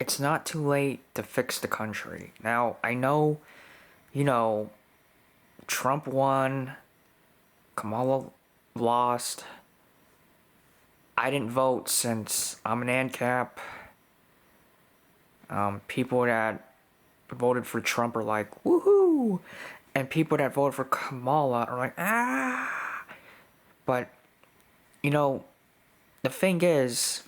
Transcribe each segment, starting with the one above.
it's not too late to fix the country. Now, I know, you know, Trump won, Kamala lost. I didn't vote since I'm an ANCAP. People that voted for Trump are like, woohoo! And people that voted for Kamala are like, ah! But, you know, the thing is,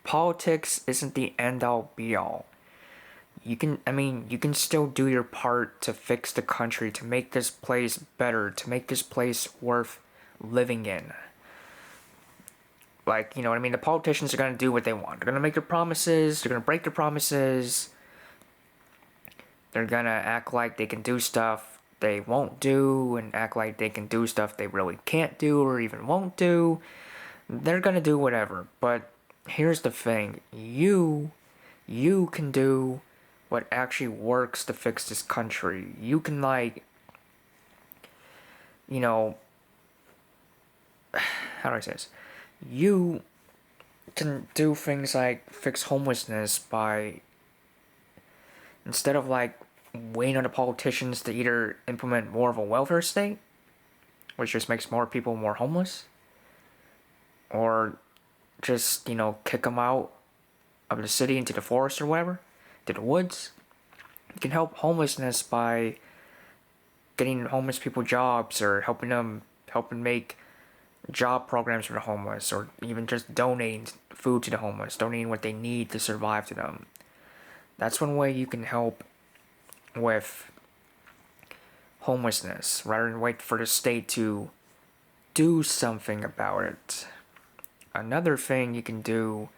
politics isn't the end all be all. You can still do your part to fix the country, to make this place better, to make this place worth living in. Like, you know what I mean? The politicians are going to do what they want. They're going to make their promises, they're going to break their promises. They're going to act like they can do stuff they won't do, and act like they can do stuff they really can't do or even won't do. They're going to do whatever. But here's the thing. You can do what actually works to fix this country. You can, like, you know, how do I say this? You can do things like fix homelessness by, instead of like waiting on the politicians to either implement more of a welfare state, which just makes more people more homeless, or just, you know, kick them out of the city into the forest or whatever, to the woods. You can help homelessness by getting homeless people jobs, or helping make job programs for the homeless, or even just donating food to the homeless, donating what they need to survive to them. That's one way you can help with homelessness, rather than wait for the state to do something about it. Another thing you can do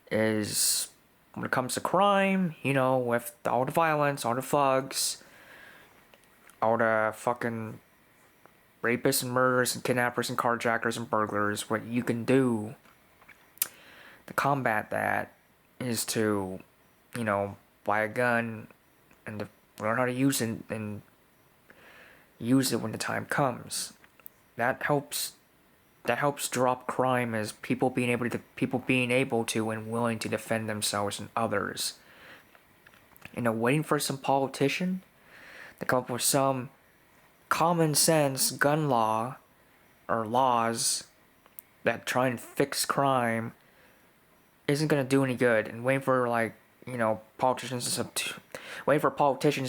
is, when it comes to crime, you know, with all the violence, all the thugs, all the fucking rapists and murderers and kidnappers and carjackers and burglars, what you can do to combat that is to, you know, buy a gun and to learn how to use it, and use it when the time comes. That helps drop crime, as people being able to and willing to defend themselves and others. You know, waiting for some politician to come up with some common sense gun law or laws that try and fix crime isn't gonna do any good. And waiting for, like, you know, politicians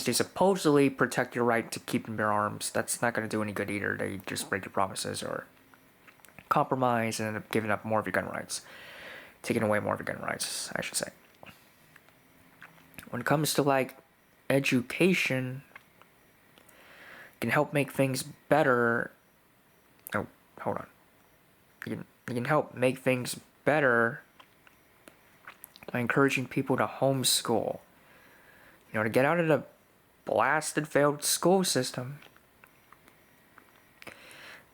to supposedly protect your right to keep and bear arms, that's not gonna do any good either. They just break your promises or compromise and end up giving up more of your gun rights, taking away more of your gun rights, I should say. When it comes to, like, education, can help make things better. Oh, hold on. You can help make things better by encouraging people to homeschool. You know, to get out of the blasted, failed school system,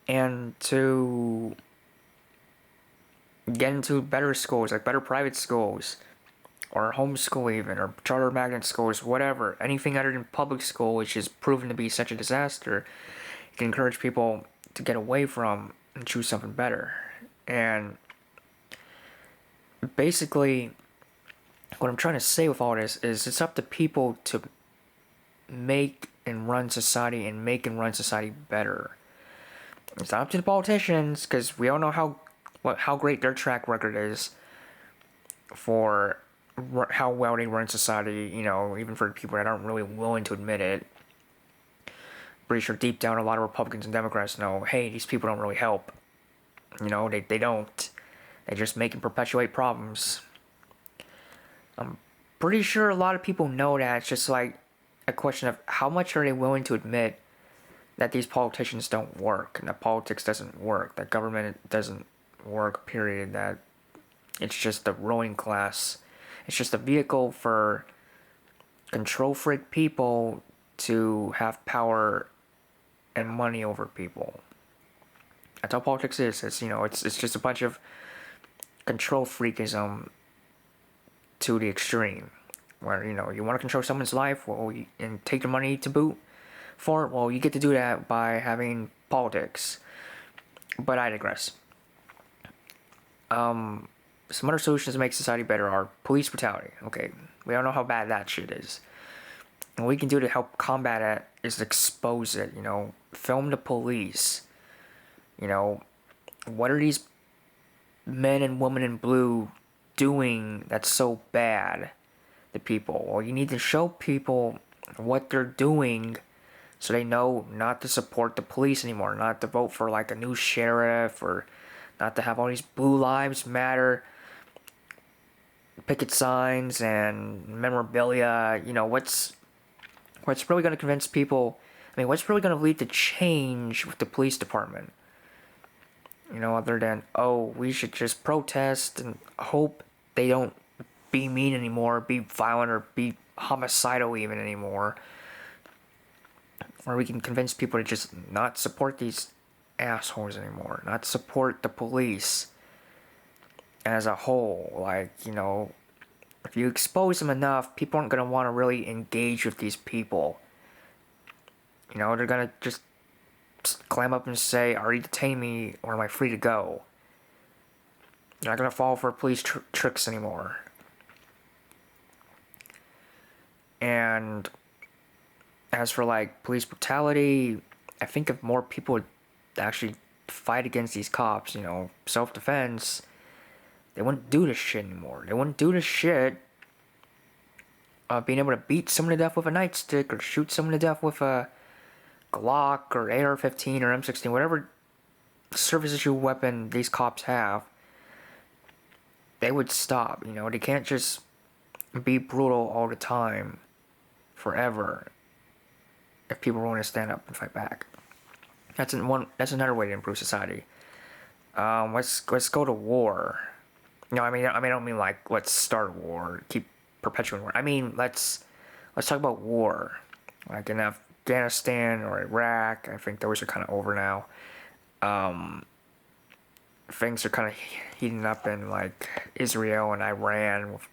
and to get into better schools, like better private schools, or homeschool even, or charter magnet schools, whatever. Anything other than public school, which is proven to be such a disaster. You can encourage people to get away from and choose something better. And basically, what I'm trying to say with all this is, it's up to people to make and run society better. It's not up to the politicians, because we all know how great their track record is for how well they run society, you know, even for people that aren't really willing to admit it. Pretty sure deep down a lot of Republicans and Democrats know, hey, these people don't really help. You know, they don't. They just make and perpetuate problems. I'm pretty sure a lot of people know that. It's just like a question of how much are they willing to admit that these politicians don't work, and that politics doesn't work, that government doesn't work, period, that it's just the ruling class. It's just a vehicle for control freak people to have power and money over people. That's all politics is. It's, you know, it's just a bunch of control freakism to the extreme. Where, you know, you want to control someone's life, well, and take the money to boot for it, well, you get to do that by having politics. But I digress. some other solutions to make society better are police brutality. Okay, we all know how bad that shit is. And what we can do to help combat it is expose it. Film the police. What are these men and women in blue doing that's so bad to people? Well, you need to show people what they're doing so they know not to support the police anymore, not to vote for like a new sheriff, or not to have all these Blue Lives Matter picket signs and memorabilia. What's really going to convince people? I mean, what's really going to lead to change with the police department? Other than, we should just protest and hope they don't be mean anymore, be violent, or be homicidal even anymore. Or we can convince people to just not support these assholes anymore, not support the police as a whole. If you expose them enough, people aren't going to want to really engage with these people. They're going to just clam up and say, already detain me, or am I free to go? They're not going to fall for police tricks anymore. And as for police brutality, I think if more people would actually fight against these cops, self-defense, they wouldn't do this shit anymore. They wouldn't do this shit of being able to beat someone to death with a nightstick, or shoot someone to death with a Glock or AR-15 or M16, whatever service issue weapon these cops have. They would stop. They can't just be brutal all the time, forever, if people want to stand up and fight back. That's another way to improve society. Let's go to war. I don't mean let's start a war, keep perpetuating war. I mean let's talk about war, like in Afghanistan or Iraq. I think those are kind of over now. Things are kind of heating up in Israel and Iran with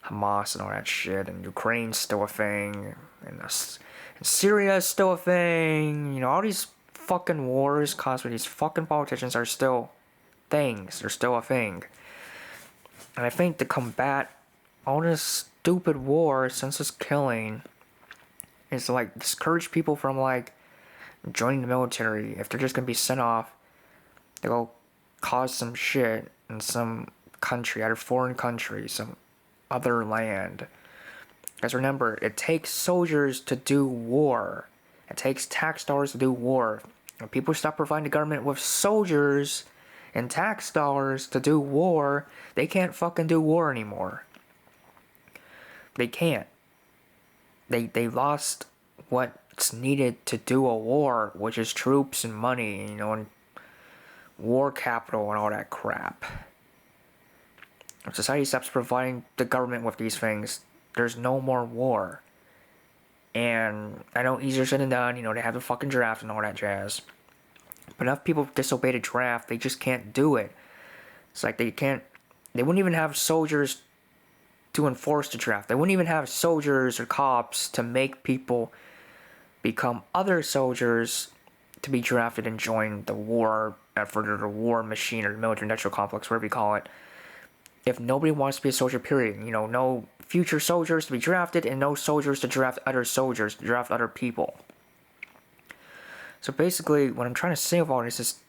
Hamas and all that shit, and Ukraine's still a thing, and Syria is still a thing. All these fucking wars caused by these fucking politicians are still things. They're still a thing. And I think to combat all this stupid war, senseless killing, is to discourage people from joining the military. If they're just gonna be sent off to go cause some shit in some country, either foreign country, some other land. Because remember, it takes soldiers to do war. It takes tax dollars to do war. When people stop providing the government with soldiers and tax dollars to do war, they can't fucking do war anymore. They can't. They lost what's needed to do a war, which is troops and money, and war capital and all that crap. If society stops providing the government with these things, there's no more war. And I know easier said than done, they have the fucking draft and all that jazz. But enough people disobey the draft, they just can't do it. It's they wouldn't even have soldiers to enforce the draft. They wouldn't even have soldiers or cops to make people become other soldiers to be drafted and join the war effort, or the war machine, or the military-industrial complex, whatever you call it. If nobody wants to be a soldier, period. No future soldiers to be drafted, and no soldiers to draft other soldiers, to draft other people. So basically, what I'm trying to say with all this is,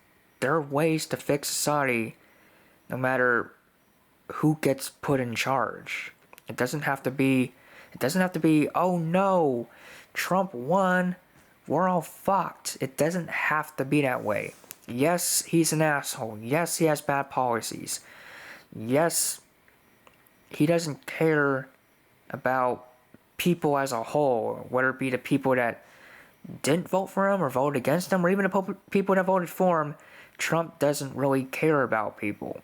there are ways to fix society, no matter who gets put in charge. It doesn't have to be, oh no, Trump won, we're all fucked. It doesn't have to be that way. Yes, he's an asshole. Yes, he has bad policies. Yes, he doesn't care about people as a whole, whether it be the people that didn't vote for him or voted against him, or even the people that voted for him. Trump doesn't really care about people.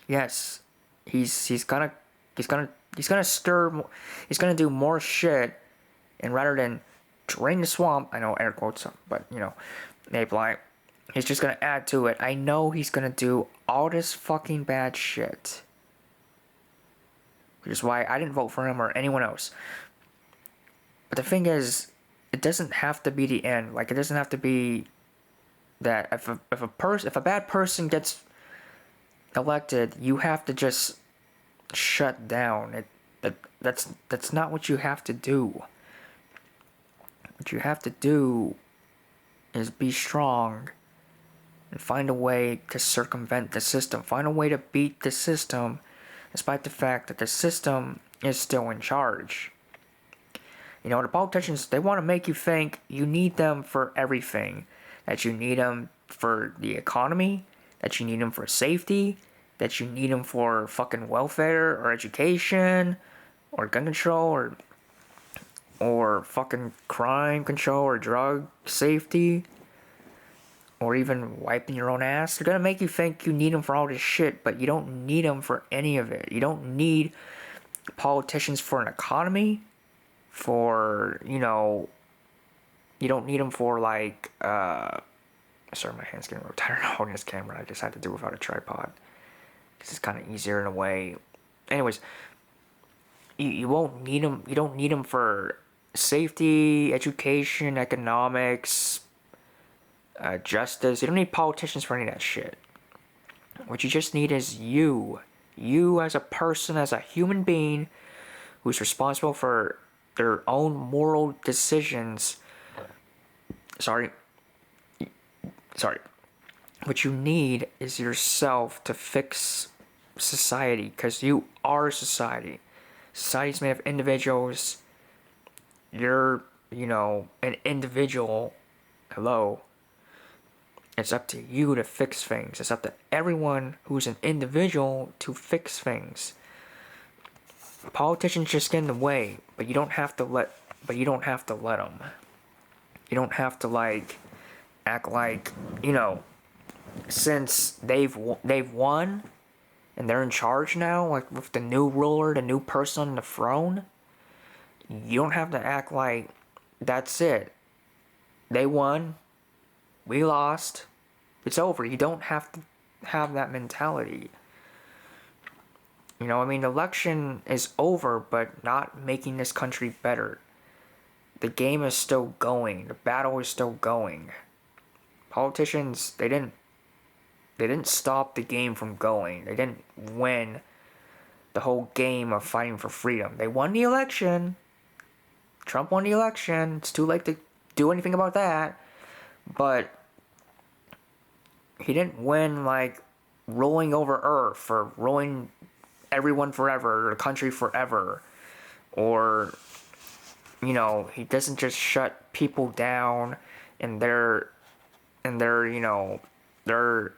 Yes, he's gonna do more shit, and rather than drain the swamp, I know air quotes, but maybe he's just gonna add to it. I know he's gonna do all this fucking bad shit, which is why I didn't vote for him or anyone else. But the thing is, it doesn't have to be the end. It doesn't have to be that if a bad person gets elected, you have to just shut down. That's not what you have to do. What you have to do is be strong and find a way to circumvent the system. Find a way to beat the system, despite the fact that the system is still in charge. You know, the politicians, they want to make you think you need them for everything. That you need them for the economy, that you need them for safety, that you need them for fucking welfare or education or gun control or fucking crime control or drug safety or even wiping your own ass. They're gonna make you think you need them for all this shit, but you don't need them for any of it. You don't need politicians for an economy, for, you know, you don't need them for, like, sorry, my hand's getting real tired holding this camera. I just had to do it without a tripod, because it's kind of easier in a way. Anyways, you won't need them, you don't need them for safety, education, economics, justice. You don't need politicians for any of that shit. What you just need is you as a person, as a human being who's responsible for their own moral decisions. Sorry. What you need is yourself to fix society, because you are society. Society's made of individuals. You're, you know, an individual. Hello. It's up to you to fix things. It's up to everyone who's an individual to fix things. Politicians just get in the way, but you don't have to let them. You don't have to, like, act like, you know, since they've won and they're in charge now, like with the new ruler, the new person on the throne. You don't have to act like that's it. They won. We lost. It's over. You don't have to have that mentality. You know, I mean, the election is over, but not making this country better. The game is still going. The battle is still going. Politicians, they didn't stop the game from going. They didn't win the whole game of fighting for freedom. They won the election. Trump won the election. It's too late to do anything about that. But he didn't win, like, ruling over Earth or ruling everyone forever, or the country forever. Or, you know, he doesn't just shut people down and their you know, their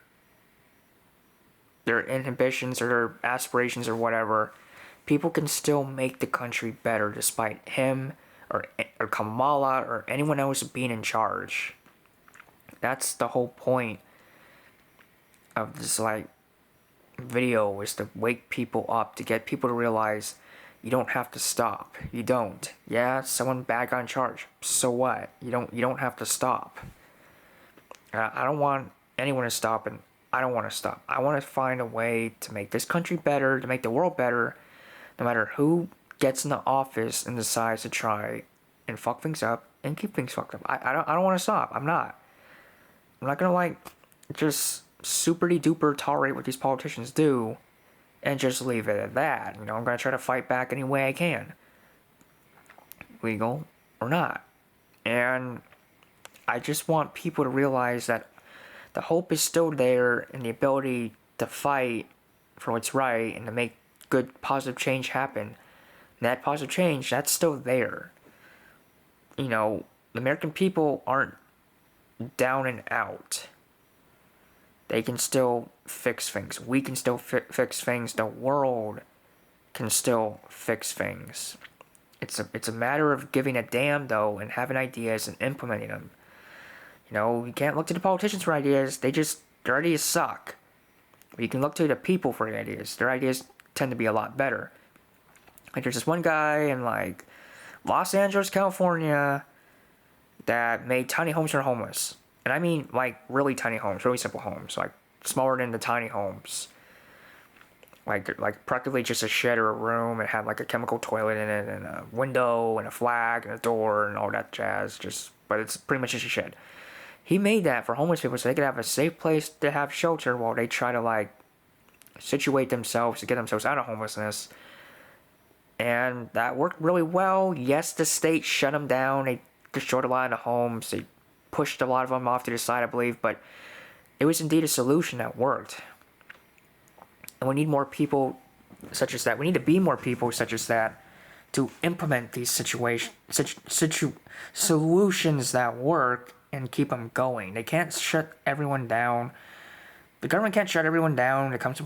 inhibitions or their aspirations or whatever. People can still make the country better despite him or Kamala or anyone else being in charge. That's the whole point of this, like, video, is to wake people up, to get people to realize you don't have to stop. You don't. Yeah, someone bad got in charge. So what? You don't have to stop. I don't want anyone to stop, and I don't want to stop. I want to find a way to make this country better, to make the world better, no matter who gets in the office and decides to try and fuck things up and keep things fucked up. I don't want to stop. I'm not gonna, like, just super duper tolerate what these politicians do and just leave it at that. You know, I'm gonna try to fight back any way I can, legal or not. And I just want people to realize that the hope is still there, and the ability to fight for what's right and to make good positive change happen. And that positive change, that's still there. You know, the American people aren't down and out. They can still fix things. We can still fix things. The world can still fix things. It's a matter of giving a damn, though, and having ideas and implementing them. You know, you can't look to the politicians for ideas. Their ideas suck. But you can look to the people for the ideas. Their ideas tend to be a lot better. Like, there's this one guy in, like, Los Angeles, California, that made tiny homes for homeless. And I mean, like, really tiny homes, really simple homes, like, smaller than the tiny homes. Like practically just a shed or a room, and had, like, a chemical toilet in it, and a window, and a flag, and a door, and all that jazz. But it's pretty much just a shed. He made that for homeless people so they could have a safe place to have shelter while they try to, like, situate themselves to get themselves out of homelessness. And that worked really well. Yes, the state shut them down. They destroyed a lot of the homes. They pushed a lot of them off to the side, I believe. But it was indeed a solution that worked. And we need more people such as that. We need to be more people such as that to implement these solutions that work and keep them going. They can't shut everyone down. The government can't shut everyone down that comes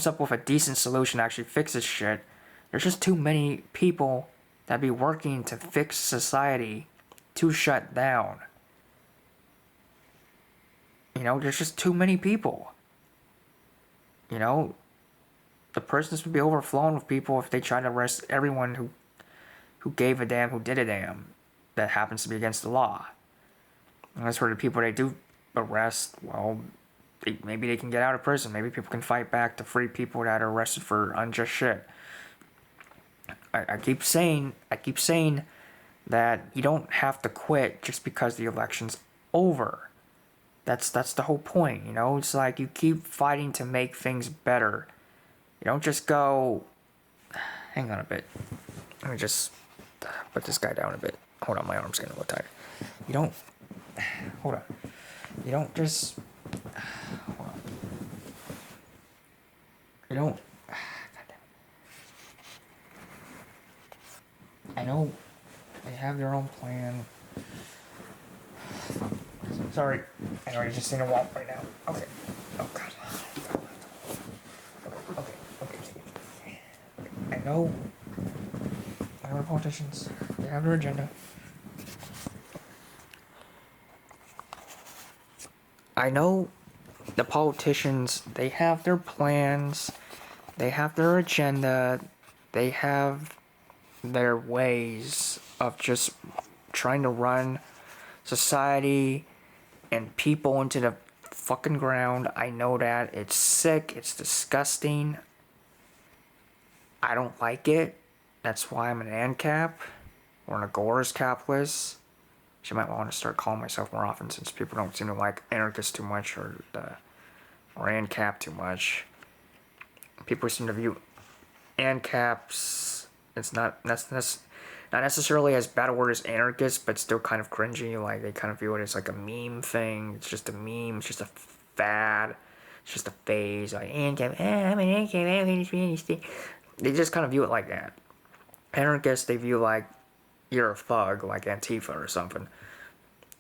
up with a decent solution that actually fixes shit. There's just too many people that be working to fix society to shut down. There's just too many people. The prisons would be overflowing with people if they tried to arrest everyone who gave a damn, who did a damn, that happens to be against the law. And that's where the people they do arrest, well, maybe they can get out of prison. Maybe people can fight back to free people that are arrested for unjust shit. I keep saying that you don't have to quit just because the election's over. That's the whole point, It's like you keep fighting to make things better. You don't just go... Hang on a bit. Let me just put this guy down a bit. Hold on, my arm's getting a little tired. You don't... Hold on. You don't just... Hold on. You don't... I know they have their own plan. Sorry, I know you're just in a wall right now. Okay. Oh god. Okay. I know the politicians. They have their agenda. I know the politicians. They have their plans. They have their agenda. They have their ways of just trying to run society and people into the fucking ground. I know that. It's sick. It's disgusting. I don't like it. That's why I'm an ANCAP or an agorist capitalist. Which I might want to start calling myself more often since people don't seem to like anarchists too much or ANCAP too much. People seem to view ANCAPs, it's not necessarily as bad a word as anarchist, but still kind of cringy. Like, they kind of view it as like a meme thing. It's just a meme. It's just a fad. It's just a phase. Like, ANCAP, I'm an ANCAP, I don't understand. They just kind of view it like that. Anarchists, they view like you're a thug, like Antifa or something.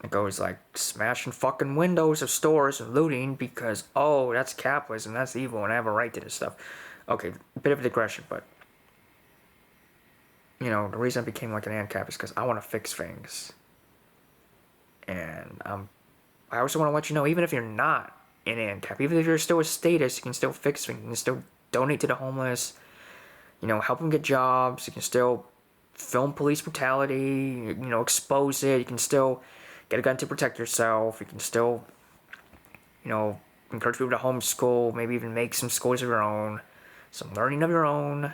It goes like smashing fucking windows of stores and looting because, oh, that's capitalism, that's evil, and I have a right to this stuff. Okay, a bit of a digression, but the reason I became like an ANCAP is because I want to fix things. And I also want to let you know, even if you're not an ANCAP, even if you're still a statist, you can still fix things. You can still donate to the homeless, help them get jobs. You can still film police brutality, expose it. You can still get a gun to protect yourself. You can still, encourage people to homeschool, maybe even make some schools of your own, some learning of your own.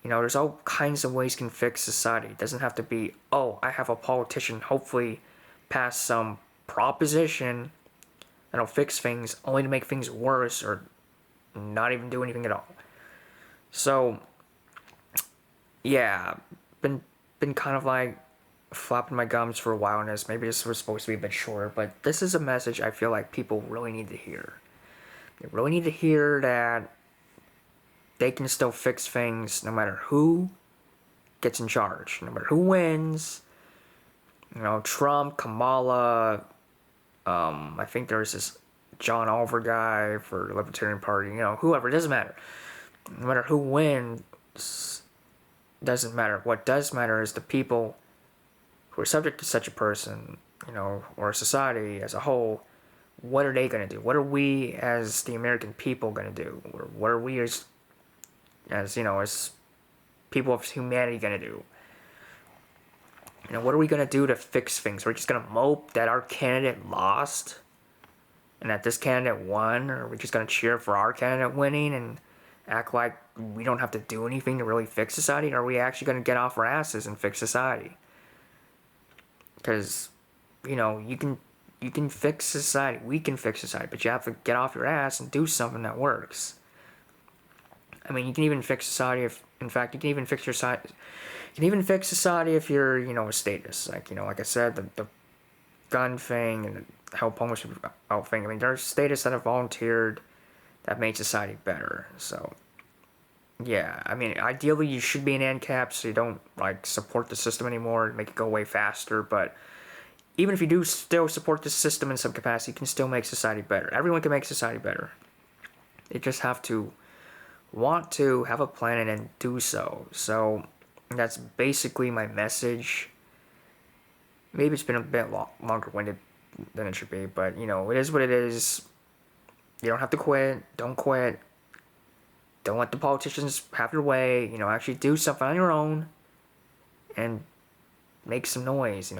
There's all kinds of ways you can fix society. It doesn't have to be, oh, I have a politician hopefully pass some proposition that'll fix things only to make things worse or not even do anything at all. So, yeah, been kind of like flapping my gums for a while on this. Maybe this was supposed to be a bit shorter, but this is a message I feel like people really need to hear. They really need to hear that they can still fix things no matter who gets in charge, no matter who wins. Trump, Kamala, I think there's this John Oliver guy for the Libertarian Party, whoever, it doesn't matter. No matter who wins, doesn't matter. What does matter is the people who are subject to such a person, or society as a whole. What are they going to do? What are we as the American people going to do? Or what are we as people of humanity going to do? What are we going to do to fix things? We're just going to mope that our candidate lost and that this candidate won? Or are we just going to cheer for our candidate winning and act like we don't have to do anything to really fix society? Or are we actually going to get off our asses and fix society? Because, you You can fix society. We can fix society, but you have to get off your ass and do something that works. I mean, you can even fix society if, in fact, you can even fix your society. You can even fix society if you're, a statist. Like I said, the gun thing and the help homeless people out thing. I mean, there's statists that have volunteered that made society better. So, yeah, I mean, ideally you should be an ANCAP so you don't, support the system anymore, make it go away faster, but even if you do still support the system in some capacity, you can still make society better. Everyone can make society better. They just have to want to have a plan and do so. So that's basically my message. Maybe it's been a bit longer-winded than it should be, but, it is what it is. You don't have to quit. Don't quit. Don't let the politicians have your way. Actually do something on your own and make some noise.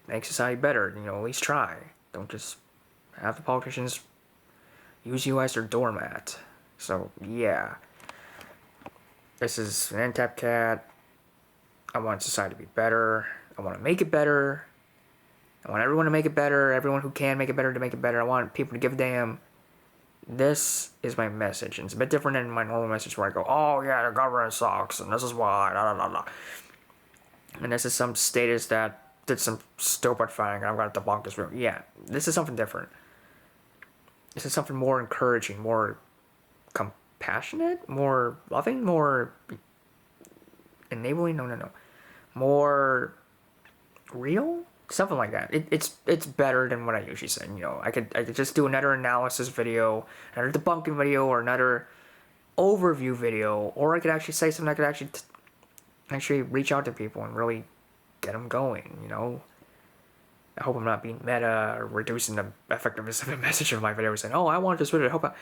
Make society better. At least try. Don't just have the politicians use you as their doormat. So, yeah. This is an NTAP cat. I want society to be better. I want to make it better. I want everyone to make it better. Everyone who can make it better to make it better. I want people to give a damn. This is my message. And it's a bit different than my normal message where I go, oh yeah, the government sucks, and this is why, blah, blah, blah. And this is some statist that did some stupid thing, and I'm going to debunk this video. Yeah, this is something different. This is something more encouraging, more compassionate, more loving, more enabling, no. More real? Something like that. It's better than what I usually say. I could just do another analysis video, another debunking video, or another overview video, or I could actually say something that could actually reach out to people and really get them going. I hope I'm not being meta or reducing the effectiveness of the message of my video, saying, "Oh, I want this video."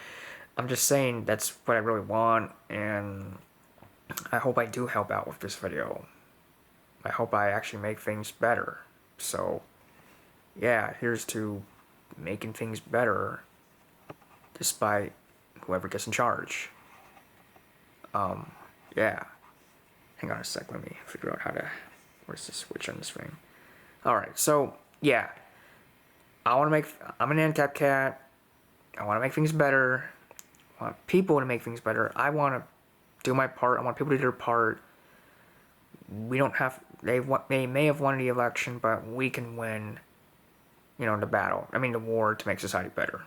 I'm just saying that's what I really want, and I hope I do help out with this video. I hope I actually make things better. So, yeah, here's to making things better despite whoever gets in charge. Yeah. Hang on a sec, let me figure out where's the switch on this thing? Alright, so, yeah. I'm an ANCAP cat. I want to make things better. I want people to make things better. I want to do my part. I want people to do their part. We don't have... They may have won the election, but we can win, the war to make society better.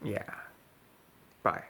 Yeah. Bye.